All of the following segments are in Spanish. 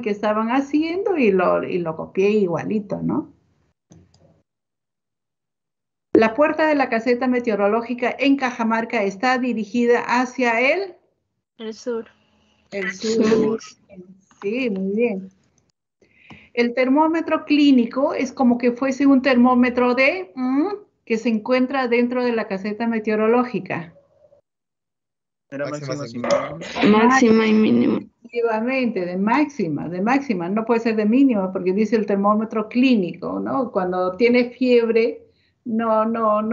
que estaban haciendo y lo copié igualito, ¿no? La puerta de la caseta meteorológica en Cajamarca está dirigida hacia El sur. el sur. Sí, muy bien. El termómetro clínico es como que fuese un termómetro que se encuentra dentro de la caseta meteorológica. Era máxima y mínima. Máxima y mínima. Efectivamente, de máxima, no puede ser de mínima, porque dice el termómetro clínico, ¿no? Cuando tienes fiebre, no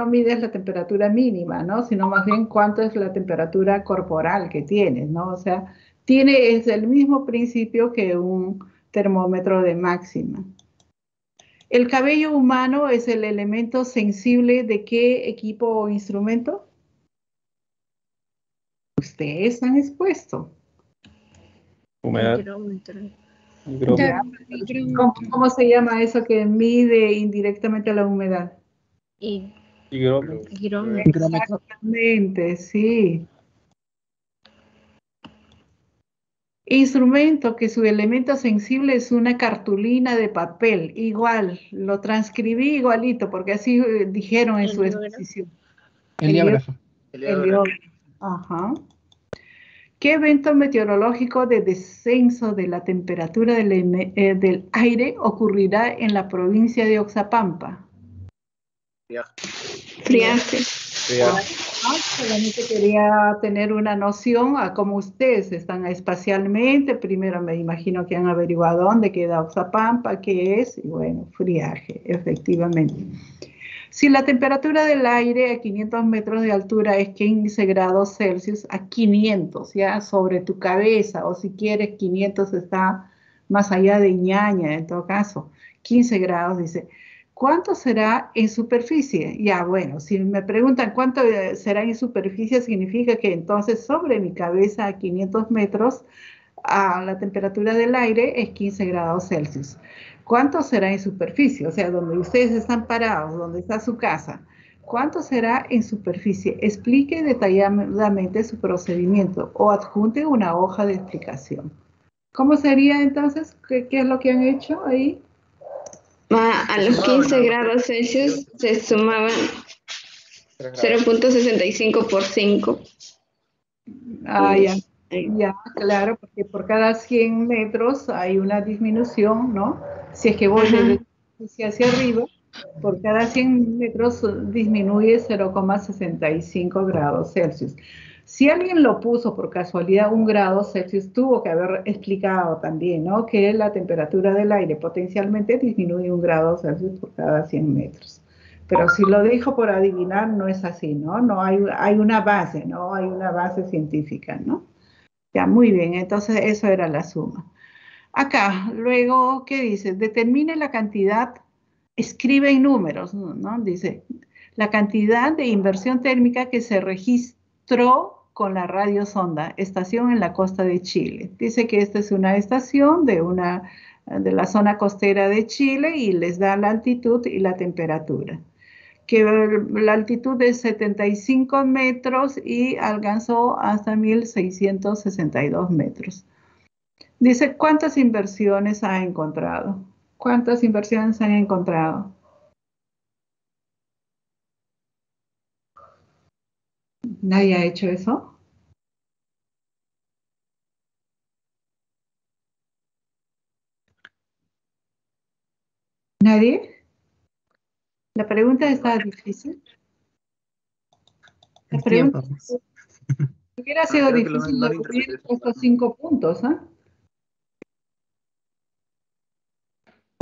mides la temperatura mínima, ¿no? Sino más bien cuánto es la temperatura corporal que tienes, ¿no? O sea, es el mismo principio que un termómetro de máxima. ¿El cabello humano es el elemento sensible de qué equipo o instrumento? Ustedes han expuesto. Humedad. ¿Cómo se llama eso que mide indirectamente la humedad? Higrómetro. Exactamente, sí. Instrumento que su elemento sensible es una cartulina de papel. Igual, lo transcribí igualito, porque así dijeron en su exposición. Heliógrafo. Ajá. ¿Qué evento meteorológico de descenso de la temperatura del aire ocurrirá en la provincia de Oxapampa? Friaje. Solamente quería tener una noción a cómo ustedes están espacialmente. Primero me imagino que han averiguado dónde queda Oxapampa, qué es, y bueno, friaje, efectivamente. Si la temperatura del aire a 500 metros de altura es 15 grados Celsius, a 500, ya sobre tu cabeza, o si quieres 500 está más allá de ñaña, en todo caso, 15 grados, dice, ¿cuánto será en superficie? Ya, bueno, si me preguntan cuánto será en superficie, significa que entonces sobre mi cabeza a 500 metros, la temperatura del aire es 15 grados Celsius. ¿Cuánto será en superficie? O sea, donde ustedes están parados, donde está su casa. ¿Cuánto será en superficie? Explique detalladamente su procedimiento o adjunte una hoja de explicación. ¿Cómo sería entonces? ¿Qué es lo que han hecho ahí? A los 15 grados Celsius se sumaban 0.65 por 5. Ya, claro, porque por cada 100 metros hay una disminución, ¿no? Si es que voy hacia arriba, por cada 100 metros disminuye 0,65 grados Celsius. Si alguien lo puso por casualidad 1 grado Celsius, tuvo que haber explicado también, ¿no? Que la temperatura del aire potencialmente disminuye 1 grado Celsius por cada 100 metros. Pero si lo dijo por adivinar, no es así, ¿no? No hay una base, ¿no? Hay una base científica, ¿no? Ya, muy bien, entonces eso era la suma. Acá, luego, ¿qué dice? Determine la cantidad, escribe en números, ¿no? Dice, la cantidad de inversión térmica que se registró con la radiosonda, estación en la costa de Chile. Dice que esta es una estación de la zona costera de Chile y les da la altitud y la temperatura. Que la altitud es 75 metros y alcanzó hasta 1662 metros. Dice, ¿cuántas inversiones ha encontrado? ¿Cuántas inversiones han encontrado? ¿Nadie ha hecho eso? ¿Nadie? La pregunta está difícil. La pregunta hubiera sido difícil de cubrir estos 5 puntos, ¿eh?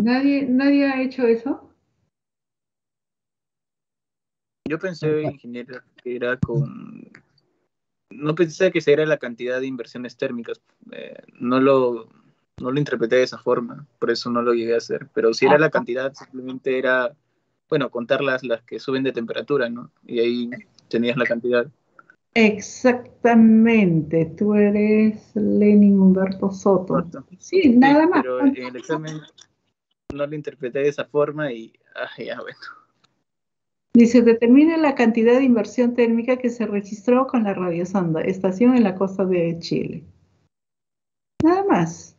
¿Nadie ha hecho eso? Yo pensé, ingeniero, que era no pensé que esa era la cantidad de inversiones térmicas. No lo interpreté de esa forma, por eso no lo llegué a hacer. Pero si era la cantidad, simplemente era, bueno, contar las que suben de temperatura, ¿no? Y ahí tenías la cantidad. Exactamente, tú eres Lenin Humberto Soto. Sí, nada más. Pero en el examen no lo interpreté de esa forma y, ya, bueno. Dice, determine la cantidad de inversión térmica que se registró con la radiosonda, estación en la costa de Chile. Nada más.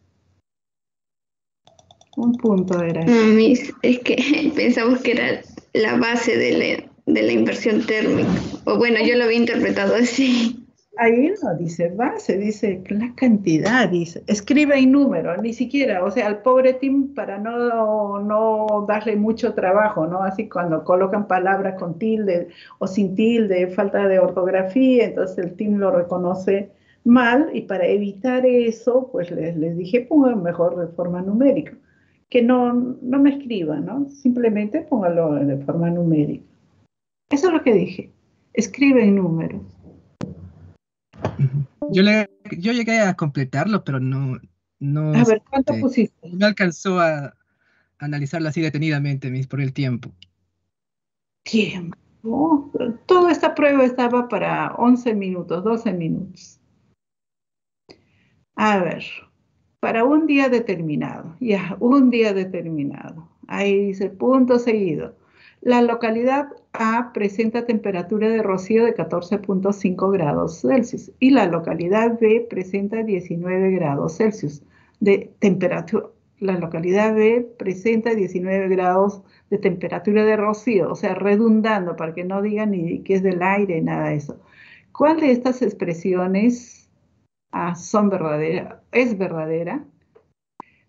Un punto era. No, es que pensamos que era la base de la inversión térmica. O bueno, yo lo había interpretado así. Ahí no dice base, dice la cantidad, dice, escribe en número, ni siquiera, o sea, al pobre Tim para no darle mucho trabajo, ¿no? Así cuando colocan palabras con tilde o sin tilde, falta de ortografía, entonces el Tim lo reconoce mal y para evitar eso, pues les dije, pongan mejor de forma numérica, que no me escriban, ¿no? Simplemente póngalo de forma numérica. Eso es lo que dije, escribe en números. Yo llegué a completarlo, pero no, A ver, ¿cuánto pusiste? no alcanzó a analizarlo así detenidamente por el tiempo. Tiempo. Toda esta prueba estaba para 11 minutos, 12 minutos. A ver, para un día determinado, ya, un día determinado. Ahí dice punto seguido. La localidad A presenta temperatura de rocío de 14.5 grados Celsius y la localidad B presenta 19 grados Celsius de temperatura. La localidad B presenta 19 grados de temperatura de rocío, o sea, redundando para que no digan ni que es del aire, nada de eso. ¿Cuál de estas expresiones son verdaderas? Es verdadera.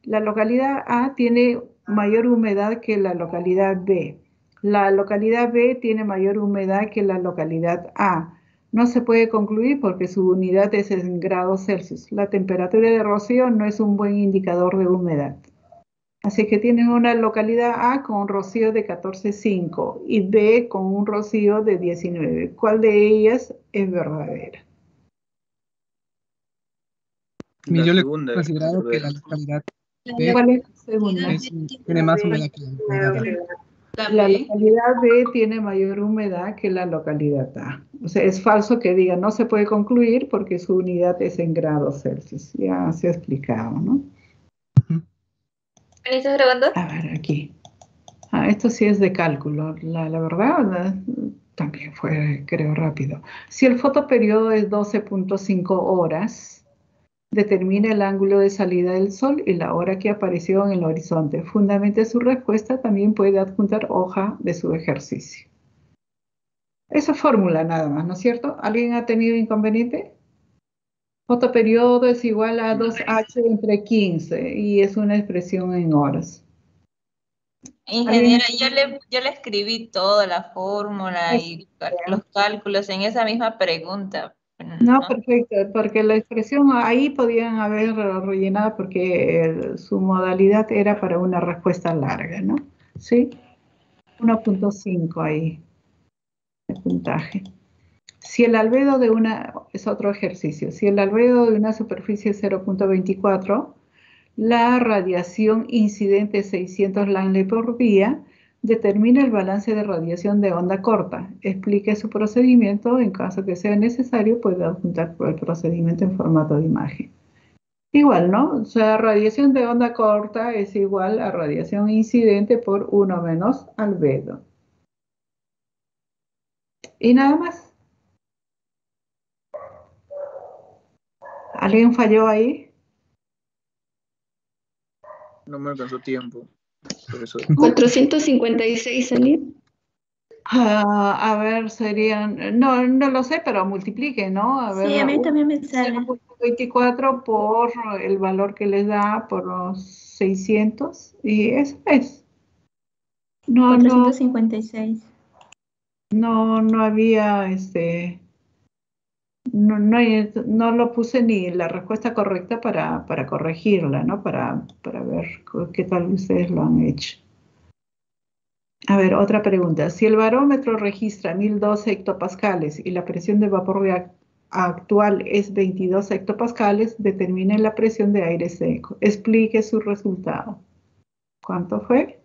La localidad A tiene mayor humedad que la localidad B. La localidad B tiene mayor humedad que la localidad A. No se puede concluir porque su unidad es en grados Celsius. La temperatura de rocío no es un buen indicador de humedad. Así que tienen una localidad A con un rocío de 14.5 y B con un rocío de 19. ¿Cuál de ellas es verdadera? La Yo le he segunda, considerado que la verdadera. localidad B ¿Cuál es la segunda? tiene más humedad que la localidad A. La localidad B tiene mayor humedad que la localidad A. O sea, es falso que diga no se puede concluir porque su unidad es en grados Celsius. Ya se ha explicado, ¿no? ¿Estás grabando? A ver, aquí. Esto sí es de cálculo. La verdad, también fue, creo, rápido. Si el fotoperiodo es 12.5 horas, determina el ángulo de salida del sol y la hora que apareció en el horizonte. Fundamente su respuesta, también puede adjuntar hoja de su ejercicio. Esa fórmula nada más, ¿no es cierto? ¿Alguien ha tenido inconveniente? Fotoperiodo es igual a 2H entre 15 y es una expresión en horas. Ingeniera, yo le escribí toda la fórmula y los cálculos en esa misma pregunta. No, perfecto, porque la expresión ahí podían haber rellenado porque su modalidad era para una respuesta larga, ¿no? ¿Sí? 1.5 ahí, el puntaje. Si el albedo de es otro ejercicio, si el albedo de una superficie es 0.24, la radiación incidente 600 Langley por día determina el balance de radiación de onda corta. Explique su procedimiento. En caso que sea necesario, puede adjuntar el procedimiento en formato de imagen. Igual, ¿no? O sea, radiación de onda corta es igual a radiación incidente por 1 menos albedo. Y nada más. ¿Alguien falló ahí? No me alcanzó tiempo. Por eso. 456 salía. A ver, serían, no lo sé, pero multiplique, ¿no? A ver, Sí, a mí también me sale. 0.24 por el valor que les da por los 600 y eso es. No 456. había, no lo puse ni la respuesta correcta para corregirla, ¿no? Para ver qué tal ustedes lo han hecho. A ver, otra pregunta. Si el barómetro registra 1012 hectopascales y la presión de vapor actual es 22 hectopascales, determine la presión de aire seco. Explique su resultado. ¿Cuánto fue?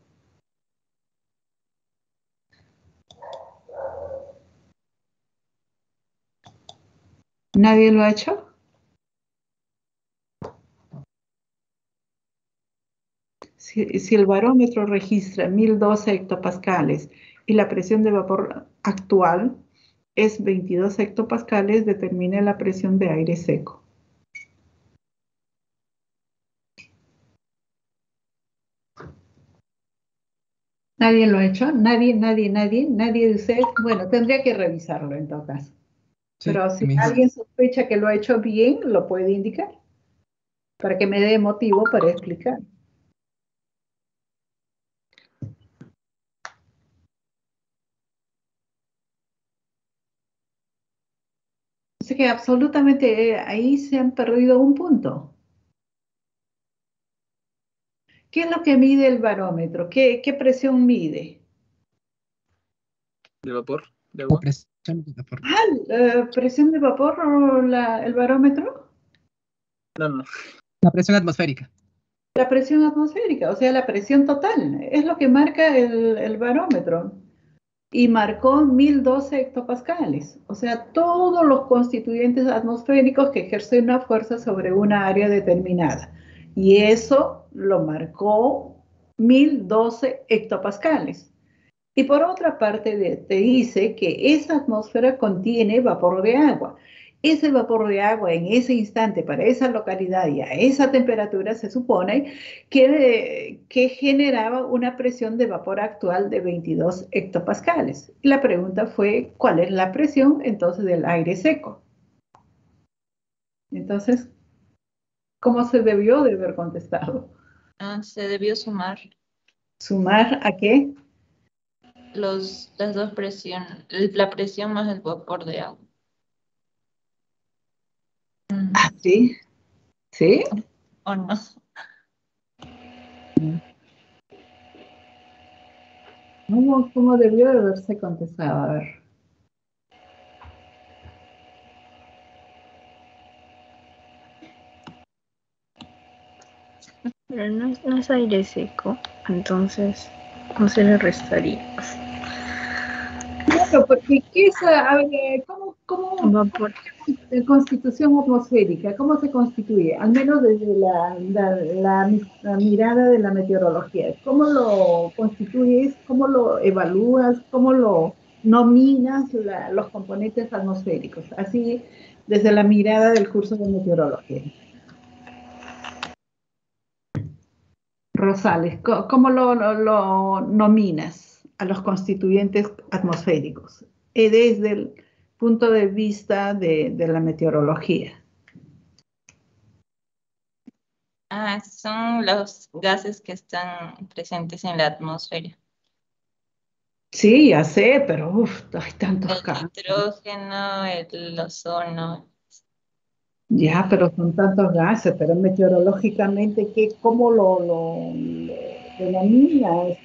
¿Nadie lo ha hecho? Si el barómetro registra 1012 hectopascales y la presión de vapor actual es 22 hectopascales, determine la presión de aire seco. . . . . . . . . . . . . . . . . . . . . . . . . . . . . . . . . . . . . . . . . . . . . . . . . . . . . . . . . . . Nadie lo ha hecho, nadie de ustedes. Bueno, tendría que revisarlo en todo caso. Sí, Pero si mis. alguien sospecha que lo ha hecho bien, lo puede indicar para que me dé motivo para explicar. Así que absolutamente ahí se han perdido un punto. ¿Qué es lo que mide el barómetro? ¿Qué presión mide? ¿De vapor? ¿De La agua? presión de vapor. Ah, ¿presión de vapor o el barómetro? No, no. La presión atmosférica. La presión atmosférica, o sea, la presión total, es lo que marca el barómetro. Y marcó 1012 hectopascales, o sea, todos los constituyentes atmosféricos que ejercen una fuerza sobre una área determinada. Y eso lo marcó 1012 hectopascales. Y por otra parte, te dice que esa atmósfera contiene vapor de agua. Ese vapor de agua en ese instante, para esa localidad y a esa temperatura, se supone que generaba una presión de vapor actual de 22 hectopascales. Y la pregunta fue, ¿cuál es la presión entonces del aire seco? Entonces, ¿cómo se debió de haber contestado? Se debió sumar ¿Sumar a qué? las dos presiones, la presión más el vapor de agua. Ah, sí, sí. ¿O no? ¿Cómo debió de haberse contestado? A ver. Pero no es aire seco, entonces no se le restaría. Claro, porque ¿qué es, a ver, Vapor. constitución atmosférica? ¿Cómo se constituye? Al menos desde la mirada de la meteorología. ¿Cómo lo constituyes? ¿Cómo lo evalúas? ¿Cómo lo nominas los componentes atmosféricos? Así, desde la mirada del curso de meteorología. Rosales, ¿cómo lo nominas a los constituyentes atmosféricos? Desde el punto de vista de la meteorología. Son los gases que están presentes en la atmósfera. Sí, ya sé, pero hay tantos El casos. nitrógeno, el ozono. Ya, pero son tantos gases, pero meteorológicamente, ¿cómo lo denominas?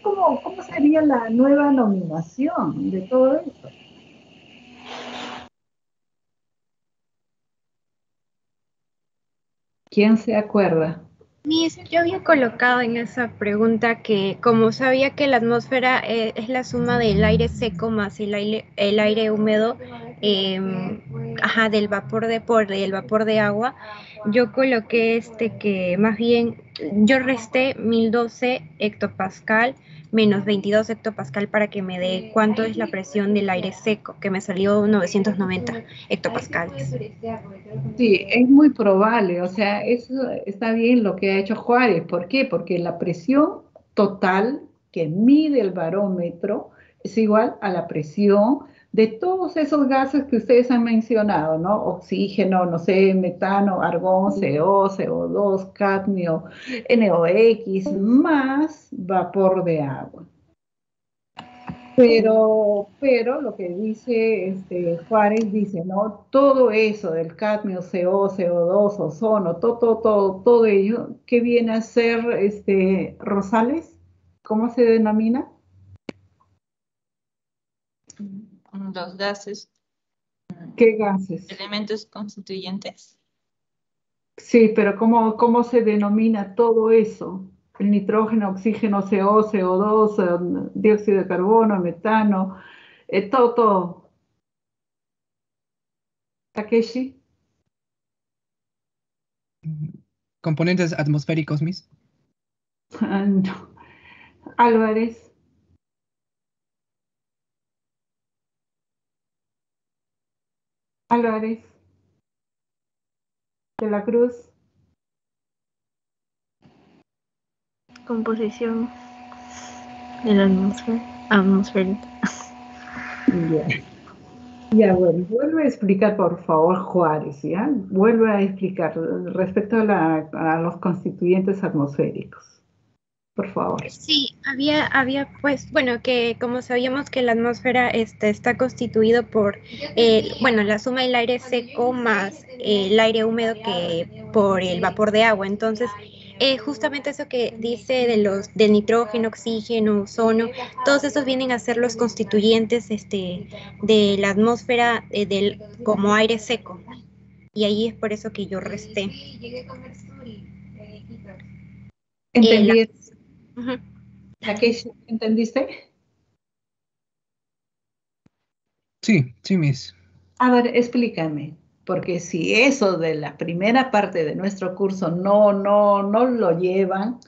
¿Cómo sería la nueva nominación de todo eso? ¿Quién se acuerda? Miss, yo había colocado en esa pregunta que como sabía que la atmósfera es la suma del aire seco más el aire húmedo, del del vapor de agua, yo coloqué que más bien yo resté 1012 hectopascal menos 22 hectopascal para que me dé cuánto es la presión del aire seco, que me salió 990 hectopascales. Sí, es muy probable, o sea, eso está bien lo que ha hecho Juárez. ¿Por qué? Porque la presión total que mide el barómetro es igual a la presión de todos esos gases que ustedes han mencionado, ¿no? Oxígeno, no sé, metano, argón, CO, CO2, cadmio, NOx, más vapor de agua. Pero lo que dice Juárez dice, ¿no? Todo eso del cadmio, CO, CO2, ozono, todo ello, ¿qué viene a ser Rosales? ¿Cómo se denomina? Los gases, ¿Qué gases? elementos constituyentes. Sí, pero ¿cómo se denomina todo eso? El nitrógeno, oxígeno, CO, CO2, dióxido de carbono, metano, todo. Takeshi, Componentes atmosféricos, Miss. no. Álvarez. Álvarez, de la Cruz, composición de la atmosférica. Ya. Ya, bueno, vuelve a explicar, por favor, Juárez, ¿ya? Vuelve a explicar respecto a los constituyentes atmosféricos, por favor. Sí, había pues, bueno, que como sabíamos que la atmósfera está constituido por, bueno, la suma del aire seco más el aire húmedo que por el vapor de agua. Entonces, justamente eso que dice del nitrógeno, oxígeno, ozono, todos esos vienen a ser los constituyentes, de la atmósfera, como aire seco. Y ahí es por eso que yo resté. ¿Entendí? Ujú. Takeshi, ¿entendiste? Sí, sí, Miss. A ver, explícame, porque si eso de la primera parte de nuestro curso no lo llevan,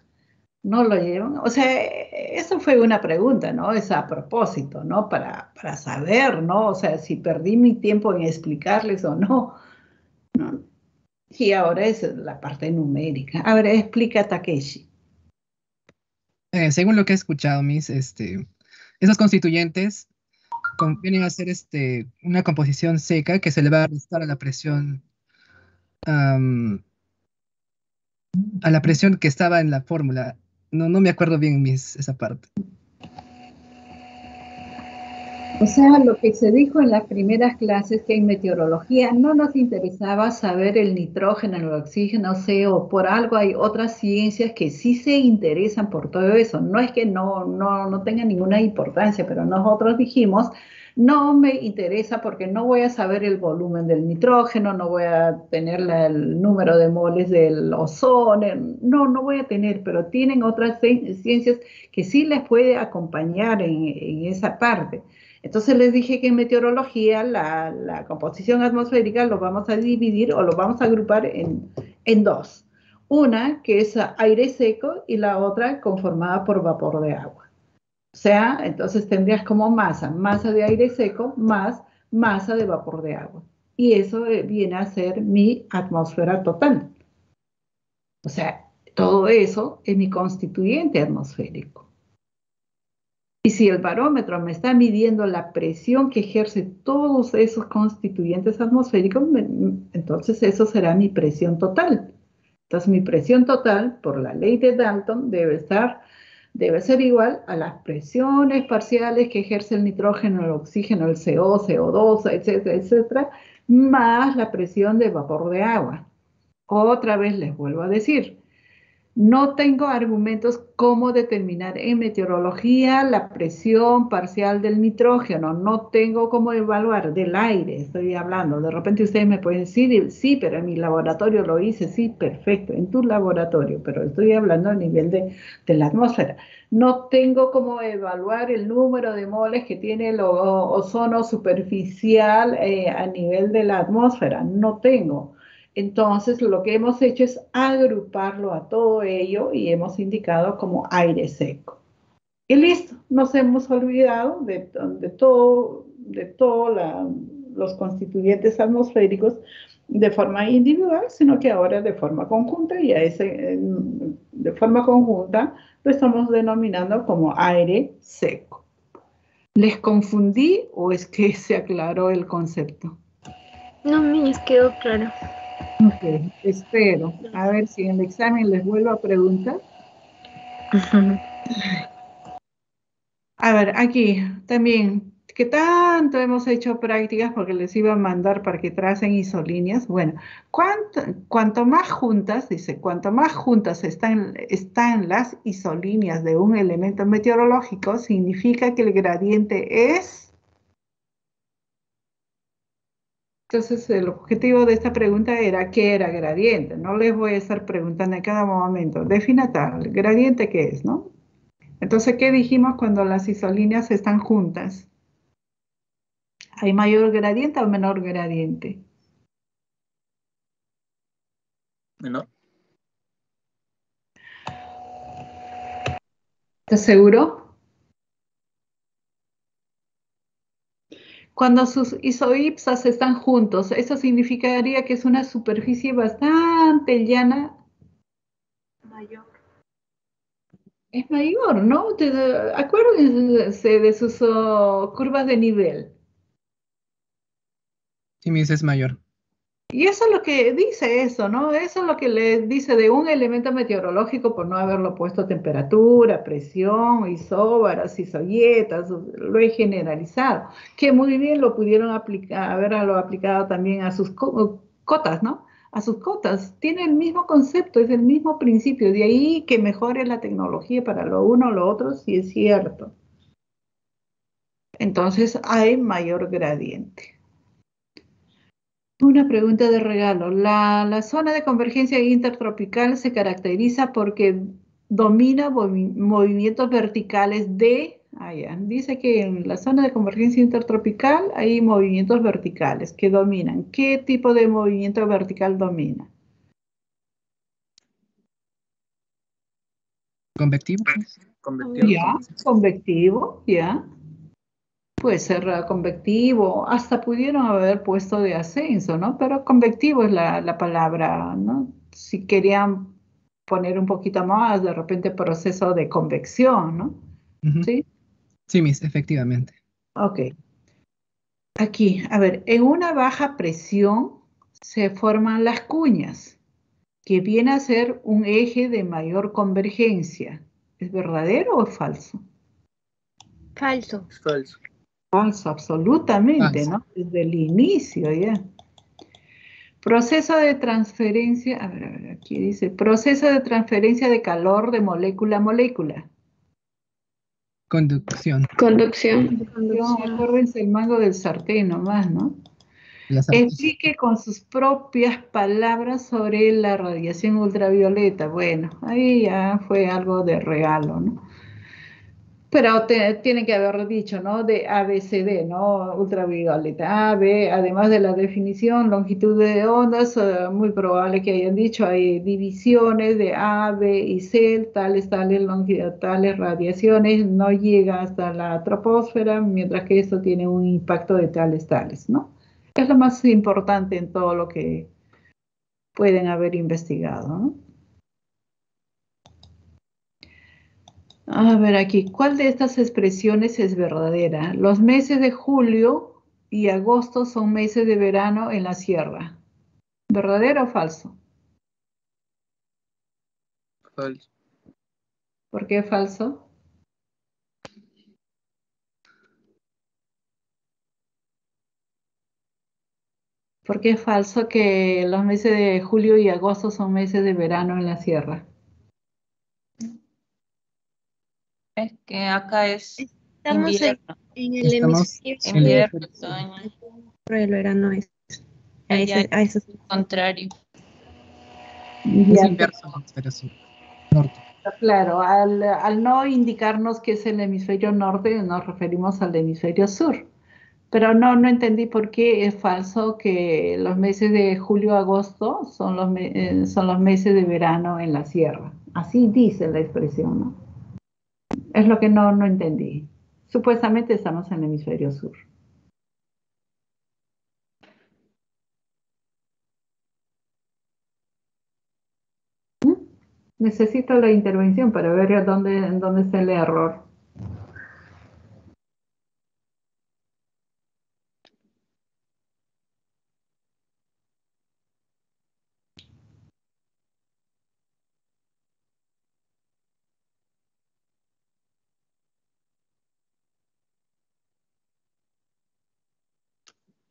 o sea, eso fue una pregunta, ¿no? Es a propósito, ¿no? Para saber, ¿no? O sea, si perdí mi tiempo en explicarles o no, ¿no? Y ahora es la parte numérica. A ver, explica Takeshi. Según lo que he escuchado, Miss, esos constituyentes vienen a ser una composición seca que se le va a restar am, a la presión que estaba en la fórmula. No, no me acuerdo bien, Miss, esa parte. O sea, lo que se dijo en las primeras clases que en meteorología no nos interesaba saber el nitrógeno, el oxígeno, o por algo hay otras ciencias que sí se interesan por todo eso. No es que no tenga ninguna importancia, pero nosotros dijimos, no me interesa porque no voy a saber el volumen del nitrógeno, no voy a tener el número de moles del ozono, no voy a tener, pero tienen otras ciencias que sí les puede acompañar en esa parte. Entonces les dije que en meteorología la composición atmosférica lo vamos a dividir o lo vamos a agrupar en dos. Una que es aire seco y la otra conformada por vapor de agua. O sea, entonces tendrías como masa de aire seco más masa de vapor de agua. Y eso viene a ser mi atmósfera total. O sea, todo eso es mi constituyente atmosférico. Y si el barómetro me está midiendo la presión que ejerce todos esos constituyentes atmosféricos, entonces eso será mi presión total. Entonces mi presión total, por la ley de Dalton, debe ser igual a las presiones parciales que ejerce el nitrógeno, el oxígeno, el CO, CO2, etcétera, etcétera, más la presión de vapor de agua. Otra vez les vuelvo a decir, no tengo argumentos cómo determinar en meteorología la presión parcial del nitrógeno. No tengo cómo evaluar del aire, estoy hablando. De repente ustedes me pueden decir, sí, pero en mi laboratorio lo hice, sí, perfecto, en tu laboratorio, pero estoy hablando a nivel de la atmósfera. No tengo cómo evaluar el número de moles que tiene el ozono superficial a nivel de la atmósfera. No tengo. Entonces, lo que hemos hecho es agruparlo a todo ello y hemos indicado como aire seco. Y listo, nos hemos olvidado de todos los constituyentes atmosféricos de forma individual, sino que ahora de forma conjunta, y de forma conjunta lo estamos denominando como aire seco. ¿Les confundí o es que se aclaró el concepto? No me quedó claro. Ok, espero. A ver si en el examen les vuelvo a preguntar. A ver, aquí también, ¿qué tanto hemos hecho prácticas? Porque les iba a mandar para que tracen isolíneas. Bueno, cuanto más juntas, dice, cuanto más juntas están las isolíneas de un elemento meteorológico, significa que el gradiente es... Entonces, el objetivo de esta pregunta era ¿qué era gradiente? No les voy a estar preguntando en cada momento. Defina tal, gradiente qué es, ¿no? Entonces, ¿qué dijimos cuando las isolíneas están juntas? ¿Hay mayor gradiente o menor gradiente? Menor. ¿Estás seguro? Cuando sus isoipsas están juntos, eso significaría que es una superficie bastante llana. Mayor. Es mayor, ¿no? Acuérdense de sus curvas de nivel. Sí, Miss, es mayor. Y eso es lo que dice eso, ¿no? Eso es lo que le dice de un elemento meteorológico por no haberlo puesto temperatura, presión, isóbaras, isoyetas, lo he generalizado, que muy bien lo pudieron aplicar, haberlo aplicado también a sus cotas, ¿no? A sus cotas. Tiene el mismo concepto, es el mismo principio. De ahí que mejore la tecnología para lo uno o lo otro, sí es cierto. Entonces hay mayor gradiente. Una pregunta de regalo. La zona de convergencia intertropical se caracteriza porque domina movimientos verticales de... ya, dice que en la zona de convergencia intertropical hay movimientos verticales que dominan. ¿Qué tipo de movimiento vertical domina? ¿Convectivo? Pues? Convectivo. Ya, convectivo, ya. Puede ser convectivo, hasta pudieron haber puesto de ascenso, ¿no? Pero convectivo es la palabra, ¿no? Si querían poner un poquito más, de repente proceso de convección, ¿no? Ujú. ¿Sí? Sí, Miss, efectivamente. Ok. Aquí, a ver, en una baja presión se forman las cuñas, que viene a ser un eje de mayor convergencia. ¿Es verdadero o falso? Falso. Falso. Falso, absolutamente, Falso. ¿no? Desde el inicio, ya. Proceso de transferencia, a ver, aquí dice, proceso de transferencia de calor de molécula a molécula. Conducción. Conducción. Conducción. Acuérdense el mango del sartén nomás, ¿no? Las Explique con sus propias palabras sobre la radiación ultravioleta. Bueno, ahí ya fue algo de regalo, ¿no? Pero tiene que haber dicho, ¿no? De ABCD, ¿no? Ultravioleta A, B, además de la definición, longitud de ondas, muy probable que hayan dicho, hay divisiones de A, B y C, tales radiaciones, no llega hasta la troposfera, mientras que esto tiene un impacto de tales, ¿no? Es lo más importante en todo lo que pueden haber investigado, ¿no? A ver aquí, ¿cuál de estas expresiones es verdadera? Los meses de julio y agosto son meses de verano en la sierra. ¿Verdadero o falso? Falso. ¿Por qué falso? ¿Por qué es falso que los meses de julio y agosto son meses de verano en la sierra? Es que acá es Estamos invierno, en el Estamos hemisferio en el invierno, sur, hemisferio sur. otoño. pero el verano es Allá a eso. es contrario. Es Ya, inverso al hemisferio sur. Norte. claro, al no indicarnos que es el hemisferio norte, nos referimos al hemisferio sur. Pero no entendí por qué es falso que los meses de julio-agosto son los meses de verano en la sierra. Así dice la expresión, ¿no? Es lo que no entendí. Supuestamente estamos en el hemisferio sur. ¿Mm? Necesito la intervención para ver en dónde está el error.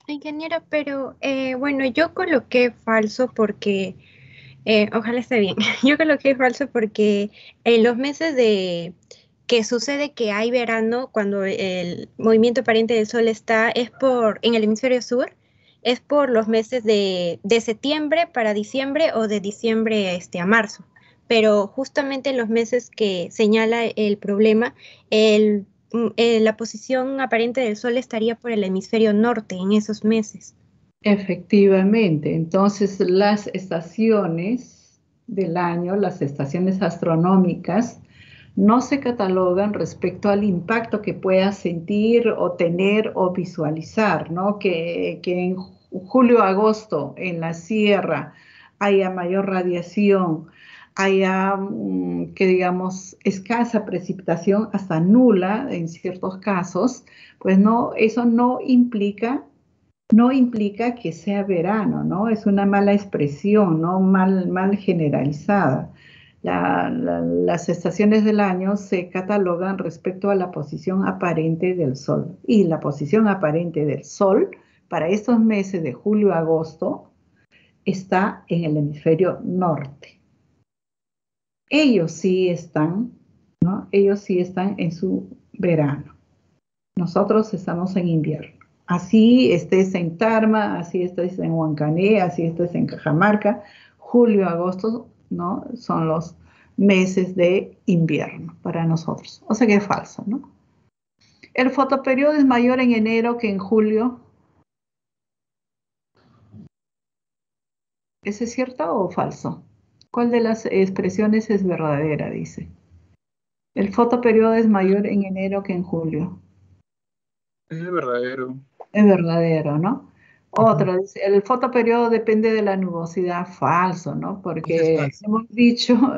Ingeniera, pero bueno, yo coloqué falso porque, ojalá esté bien, yo coloqué falso porque en los meses de que sucede que hay verano, cuando el movimiento aparente del Sol está, es en el hemisferio sur, es por los meses de septiembre para diciembre o de diciembre a marzo. Pero justamente en los meses que señala el problema, la posición aparente del Sol estaría por el hemisferio norte en esos meses. Efectivamente, entonces las estaciones del año, las estaciones astronómicas, no se catalogan respecto al impacto que pueda sentir o tener o visualizar, ¿no? Que en julio-agosto en la sierra haya mayor radiación, haya, que digamos, escasa precipitación hasta nula en ciertos casos, pues no, eso no implica que sea verano, ¿no? Es una mala expresión, ¿no? Mal generalizada. Las estaciones del año se catalogan respecto a la posición aparente del Sol. Y la posición aparente del Sol para estos meses de julio a agosto está en el hemisferio norte. Ellos sí están, ¿no? Ellos sí están en su verano. Nosotros estamos en invierno. Así estés en Tarma, así estés en Huancané, así estés en Cajamarca, julio, agosto, ¿no? Son los meses de invierno para nosotros. O sea que es falso, ¿no? El fotoperiodo es mayor en enero que en julio. ¿Ese es cierto o falso? ¿Cuál de las expresiones es verdadera? Dice. El fotoperiodo es mayor en enero que en julio. Es verdadero. Es verdadero, ¿no? Ujú. Otro, dice, el fotoperiodo depende de la nubosidad. Falso, ¿no? Ese es Porque falso.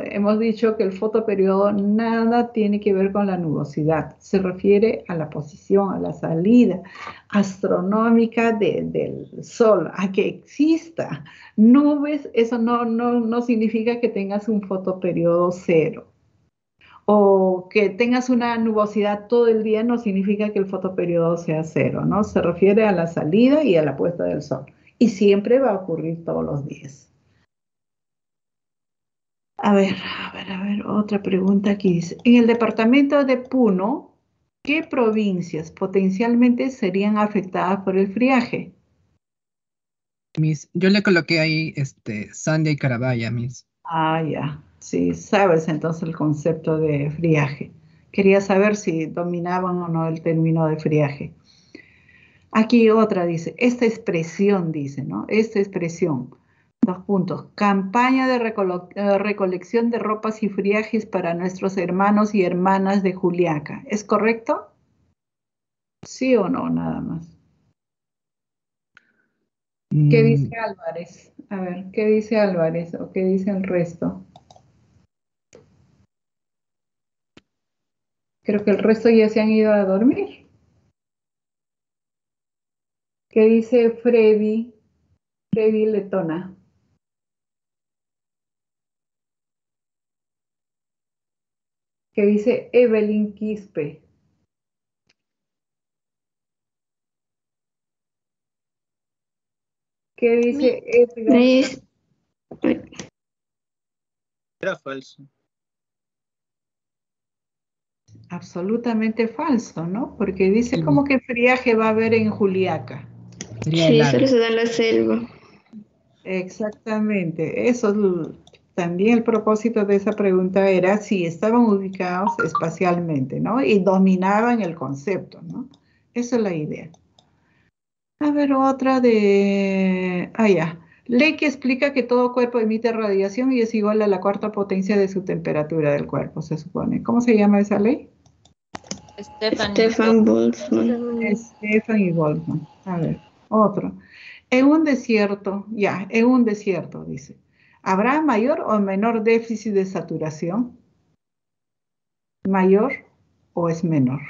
hemos dicho que el fotoperiodo nada tiene que ver con la nubosidad. Se refiere a la posición, a la salida astronómica del Sol, a que exista nubes. Eso no significa que tengas un fotoperiodo cero. O que tengas una nubosidad todo el día no significa que el fotoperiodo sea cero, ¿no? Se refiere a la salida y a la puesta del sol. Y siempre va a ocurrir todos los días. Otra pregunta aquí dice, en el departamento de Puno, ¿qué provincias potencialmente serían afectadas por el friaje? Yo le coloqué ahí Sandia y Carabaya, Ah, ya. Sí, sabes entonces el concepto de friaje. Quería saber si dominaban o no el término de friaje. Aquí otra dice, esta expresión dice, ¿no? Esta expresión, dos puntos, campaña de recolección de ropas y friajes para nuestros hermanos y hermanas de Juliaca. ¿Es correcto? ¿Sí o no? Nada más. ¿Qué dice Álvarez? A ver, ¿qué dice Álvarez o qué dice el resto? Creo que el resto ya se han ido a dormir. ¿Qué dice Freddy Letona? ¿Qué dice Evelyn Quispe? ¿Qué dice Edgar? Es- Era falso. Absolutamente falso, ¿no? Porque dice Sí, como que friaje va a haber en Juliaca. sería Sí, helado. solo se da en la selva. Exactamente. También el propósito de esa pregunta era si estaban ubicados espacialmente, ¿no? Y dominaban el concepto, ¿no? Esa es la idea. A ver, otra de... Ah, ya. Ley que explica que todo cuerpo emite radiación y es igual a la cuarta potencia de su temperatura del cuerpo, se supone. ¿Cómo se llama esa ley? Stephanie. Stefan Boltzmann. Stephanie Boltzmann. A ver, otro. En un desierto, en un desierto, dice, ¿habrá mayor o menor déficit de saturación? ¿Mayor o es menor?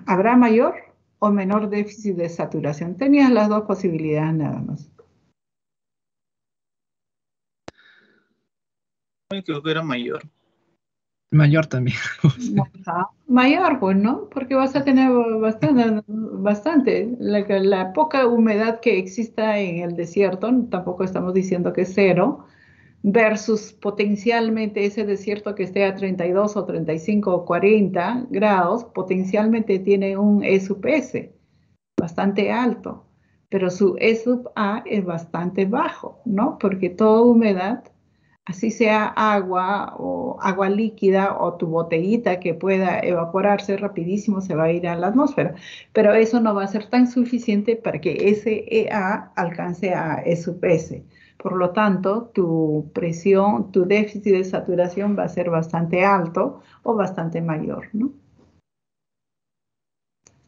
¿Habrá mayor o menor déficit de saturación? Tenías las dos posibilidades nada más. Creo que era mayor. Mayor también. Ajá. Mayor, pues, ¿no? Porque vas a tener bastante. La poca humedad que exista en el desierto, tampoco estamos diciendo que es cero, versus potencialmente ese desierto que esté a 32 o 35 o 40 grados, potencialmente tiene un E sub S bastante alto, pero su E sub A es bastante bajo, ¿no? Porque toda humedad, así sea agua o agua líquida o tu botellita que pueda evaporarse rapidísimo, se va a ir a la atmósfera, pero eso no va a ser tan suficiente para que ese EA alcance a E sub S. Por lo tanto, tu presión, tu déficit de saturación va a ser bastante alto o bastante mayor, ¿no?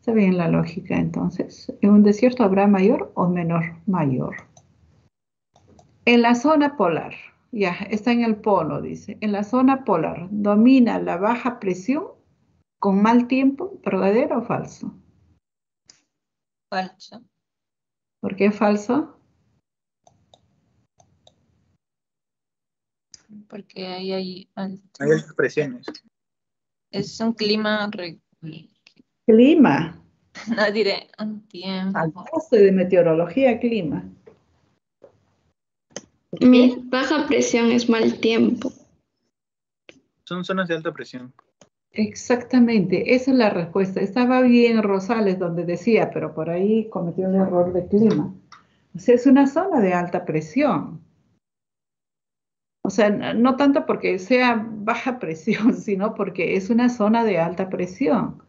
Está bien la lógica, entonces. ¿En un desierto habrá mayor o menor mayor? En la zona polar, ya, está en el polo, dice. En la zona polar, ¿domina la baja presión con mal tiempo? ¿Verdadero o falso? Falso. ¿Por qué falso? Porque ahí hay alto. Hay altas presiones. Es un clima Clima. no diré un tiempo. Falso de meteorología, clima. ¿Por qué? Baja presión es mal tiempo. Son zonas de alta presión. Exactamente, esa es la respuesta. Estaba bien Rosales donde decía, pero por ahí cometió el error de clima. O sea, es una zona de alta presión. O sea, no tanto porque sea baja presión, sino porque es una zona de alta presión.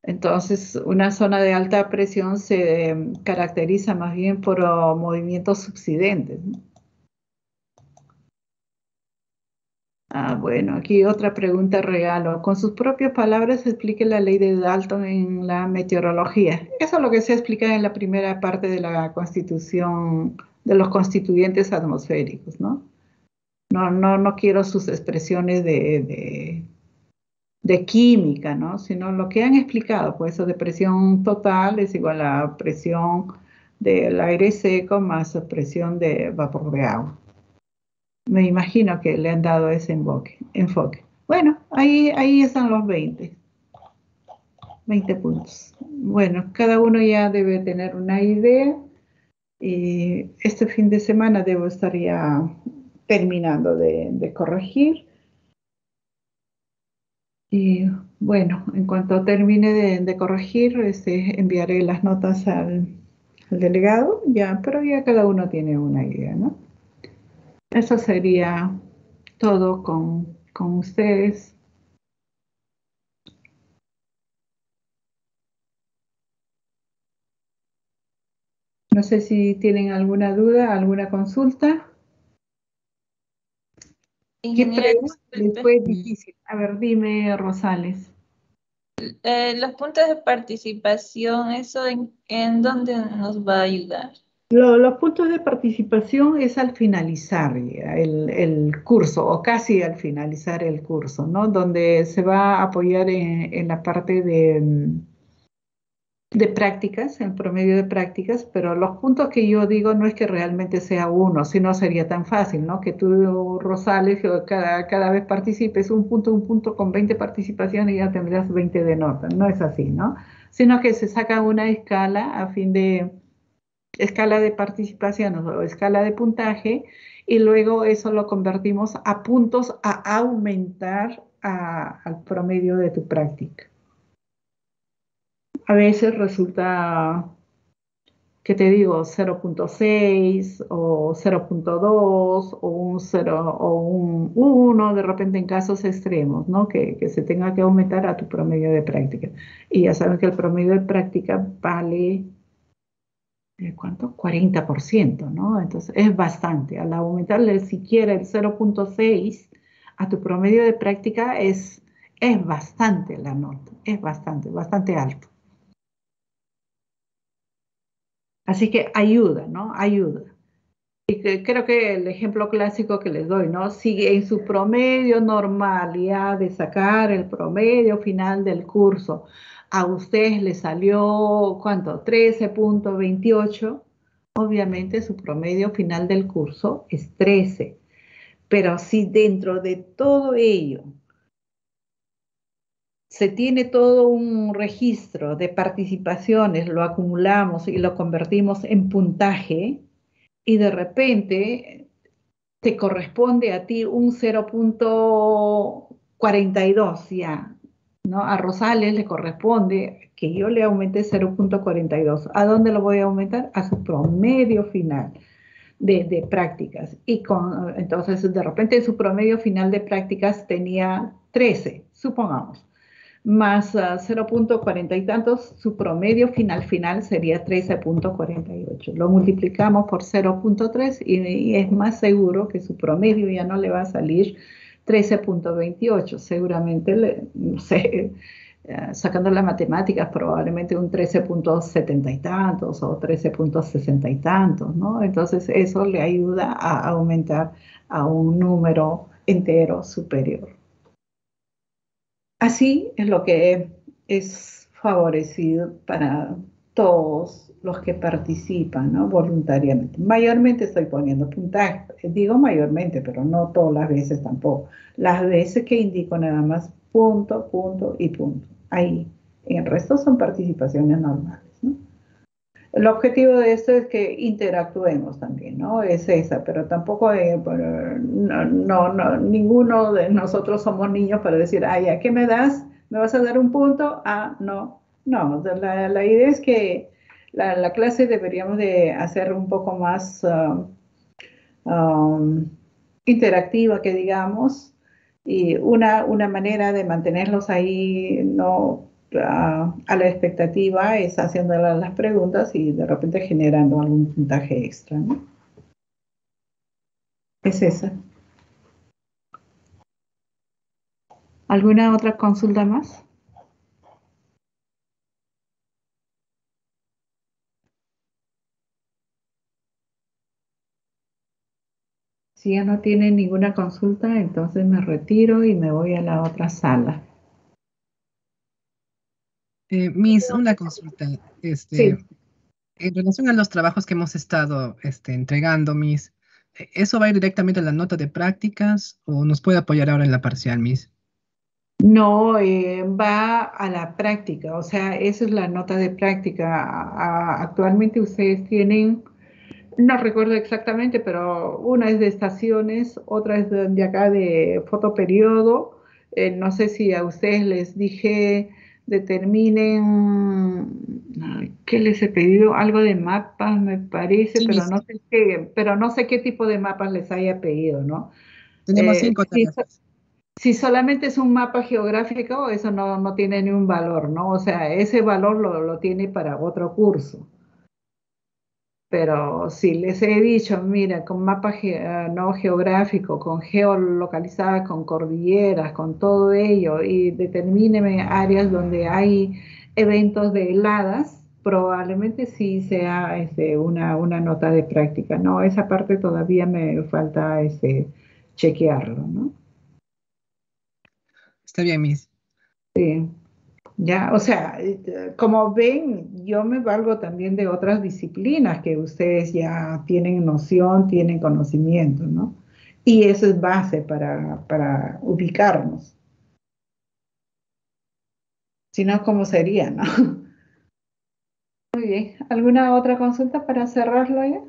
Entonces, una zona de alta presión se caracteriza más bien por movimientos subsidentes, ¿no? Bueno, aquí otra pregunta regalo. Con sus propias palabras explique la ley de Dalton en la meteorología. Eso es lo que se explica en la primera parte de la constitución de los constituyentes atmosféricos, ¿no? No quiero sus expresiones de química, ¿no? Sino lo que han explicado, pues eso de presión total es igual a presión del aire seco más presión de vapor de agua. Me imagino que le han dado ese enfoque. Bueno, ahí están los 20 puntos. Bueno, cada uno ya debe tener una idea y este fin de semana debo estar ya terminando de corregir. Y bueno, en cuanto termine de corregir, enviaré las notas al delegado, ya, pero ya cada uno tiene una idea, ¿no? Eso sería todo con ustedes. No sé si tienen alguna duda, alguna consulta. ¿Qué Ingeniera, pregunta les disculpe. fue difícil? A ver, dime, Rosales. Los puntos de participación, ¿eso en dónde nos va a ayudar? Los puntos de participación es al finalizar ya el curso o casi al finalizar el curso, ¿no? Donde se va a apoyar en la parte de prácticas, en promedio de prácticas, pero los puntos que yo digo no es que realmente sea uno, si no sería tan fácil, ¿no? Que tú, Rosales, que cada vez participes un punto con 20 participaciones y ya tendrías 20 de nota. No es así, ¿no? Sino que se saca una escala a fin de escala de participación o escala de puntaje y luego eso lo convertimos a puntos a aumentar al promedio de tu práctica. A veces resulta, ¿qué te digo? 0.6 o 0.2 o un 0 o un 1, de repente en casos extremos, ¿no? Que se tenga que aumentar a tu promedio de práctica. Y ya saben que el promedio de práctica vale ¿cuánto? 40%, ¿no? Entonces es bastante. Al aumentarle siquiera el 0.6 a tu promedio de práctica es bastante la nota, es bastante alto. Así que ayuda, ¿no? Ayuda. Y creo que el ejemplo clásico que les doy, ¿no? Si en su promedio normal ya de sacar el promedio final del curso, a ustedes les salió, ¿cuánto? 13.28. Obviamente su promedio final del curso es 13, pero si dentro de todo ello se tiene todo un registro de participaciones, lo acumulamos y lo convertimos en puntaje y de repente te corresponde a ti un 0.42 ya, ¿no? A Rosales le corresponde que yo le aumente 0.42. ¿A dónde lo voy a aumentar? A su promedio final de prácticas. Y entonces, de repente, en su promedio final de prácticas tenía 13, supongamos, más 0.40 y tantos, su promedio final sería 13.48. Lo multiplicamos por 0.3 y es más seguro que su promedio ya no le va a salir 13.28. Seguramente, no sé, sacando las matemáticas, probablemente un 13,70 y tantos o 13,60 y tantos, ¿no? Entonces eso le ayuda a aumentar a un número entero superior. Así es lo que es favorecido para todos los que participan, ¿no? Voluntariamente. Mayormente estoy poniendo puntaje, digo mayormente, pero no todas las veces tampoco. Las veces que indico nada más punto, punto y punto. Ahí. En el resto son participaciones normales, ¿no? El objetivo de esto es que interactuemos también, ¿no? Es esa, pero tampoco, ninguno de nosotros somos niños para decir, ay, ¿a qué me das? ¿Me vas a dar un punto? Ah, no. No, la idea es que la clase deberíamos de hacer un poco más interactiva, que digamos, y una manera de mantenerlos ahí, no a la expectativa, es haciéndole las preguntas y de repente generando algún puntaje extra, ¿no? Es esa. ¿Alguna otra consulta más? Si ya no tienen ninguna consulta, entonces me retiro y me voy a la otra sala. Miss, una consulta. Sí. En relación a los trabajos que hemos estado entregando, Miss, ¿eso va a ir directamente a la nota de prácticas o nos puede apoyar ahora en la parcial, Miss? No, va a la práctica, o sea, esa es la nota de práctica. Actualmente ustedes tienen, no recuerdo exactamente, pero una es de estaciones, otra es de acá de fotoperiodo. No sé si a ustedes les dije, determinen, ay, ¿qué les he pedido? Algo de mapas, me parece, Sí, Miss, pero no sé qué tipo de mapas les haya pedido, ¿no? tenemos 5 Sí, tareas. si solamente es un mapa geográfico, eso no tiene ni un valor, ¿no? O sea, ese valor lo tiene para otro curso. Pero si les he dicho, mira, con mapa no geográfico, con geolocalizada, con cordilleras, con todo ello, y determíneme áreas donde hay eventos de heladas, probablemente sí sea una nota de práctica, ¿no? Esa parte todavía me falta chequearlo, ¿no? Está bien, Miss. Sí. Ya, o sea, como ven, yo me valgo también de otras disciplinas que ustedes ya tienen noción, tienen conocimiento, ¿no? Y eso es base para ubicarnos. Si no, ¿cómo sería, no? Muy bien. ¿Alguna otra consulta para cerrarlo ya?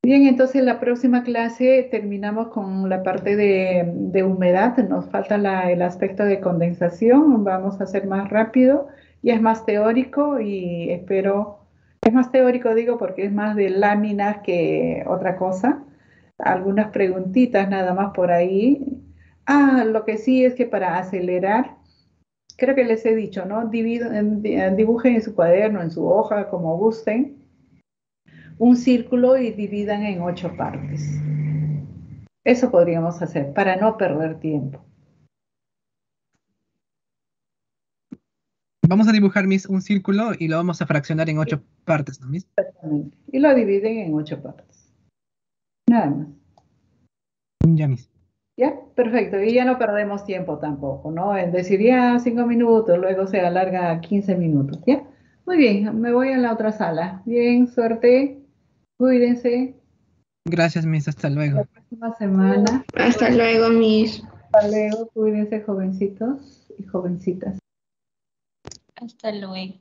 Bien, entonces la próxima clase terminamos con la parte de humedad. Nos falta el aspecto de condensación. Vamos a hacer más rápido y es más teórico y espero, es más teórico digo porque es más de láminas que otra cosa. Algunas preguntitas nada más por ahí. Ah, lo que sí es que para acelerar, creo que les he dicho, ¿no? Dibujen en su cuaderno, en su hoja, como gusten un círculo y dividan en 8 partes. Eso podríamos hacer para no perder tiempo. Vamos a dibujar, Miss, un círculo y lo vamos a fraccionar en 8 partes, ¿no, Miss? Exactamente. Y lo dividen en 8 partes. Nada más. Ya, Miss. ¿Ya? Perfecto. Y ya no perdemos tiempo tampoco, ¿no? En decir ya 5 minutos, luego se alarga a 15 minutos, ¿ya? Muy bien, me voy a la otra sala. Bien, suerte. Cuídense. Gracias, Miss. Hasta La luego. próxima semana. Hasta luego, mis. Hasta luego. Cuídense, jovencitos y jovencitas. Hasta luego.